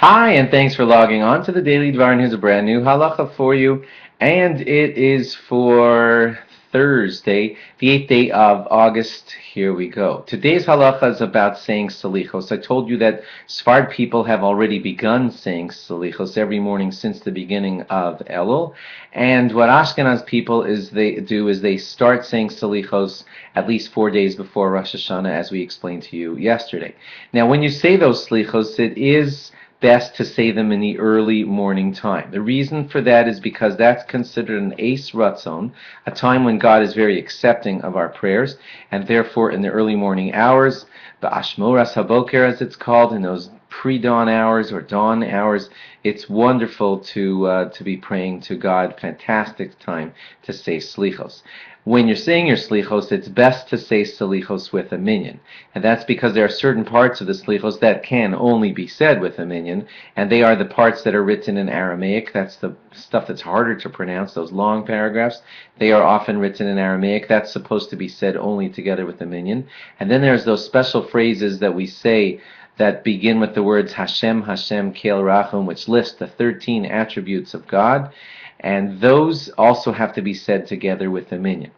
Hi, and thanks for logging on to the Daily Dvar, and here's a brand new halacha for you, and it is for Thursday, the 8th day of August. Here we go. Today's halacha is about saying salichos. I told you that Sfard people have already begun saying salichos every morning since the beginning of Elul, and what Ashkenaz people they start saying salichos at least 4 days before Rosh Hashanah, as we explained to you yesterday. Now, when you say those salichos, it is best to say them in the early morning time. The reason for that is because that's considered an Eis Ratzon, a time when God is very accepting of our prayers, and therefore in the early morning hours, the Ashmoras Haboker as it's called, in those pre-dawn hours or dawn hours, it's wonderful to be praying to God. Fantastic time to say slichos. When you're saying your slichos, it's best to say slichos with a minyan, and that's because there are certain parts of the slichos that can only be said with a minyan, and they are the parts that are written in Aramaic. That's the stuff that's harder to pronounce, those long paragraphs. They are often written in Aramaic. That's supposed to be said only together with a minyan. And then there's those special phrases that we say that begin with the words Hashem, Hashem, Kel Rachum, which list the 13 attributes of God, and those also have to be said together with the minyan.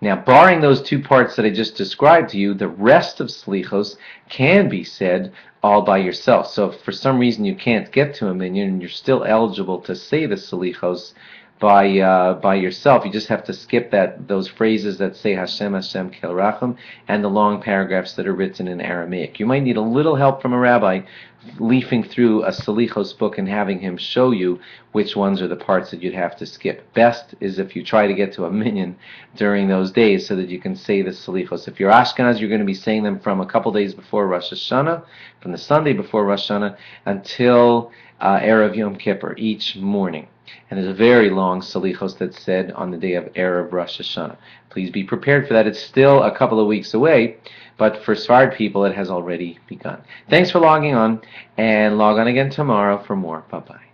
Now, barring those two parts that I just described to you, the rest of slichos can be said all by yourself. So if for some reason you can't get to a minyan and you're still eligible to say the slichos by yourself, you just have to skip those phrases that say Hashem, Hashem, Kel Rachum, and the long paragraphs that are written in Aramaic. You might need a little help from a rabbi leafing through a salichos book and having him show you which ones are the parts that you'd have to skip. Best is if you try to get to a minyan during those days so that you can say the salichos. If you're Ashkenaz, you're going to be saying them from a couple days before Rosh Hashanah, from the Sunday before Rosh Hashanah until Erev Yom Kippur each morning. And there's a very long salichos that's said on the day of Erev Rosh Hashanah. Please be prepared for that. It's still a couple of weeks away, but for Sfard people, it has already begun. Thanks for logging on, and log on again tomorrow for more. Bye-bye.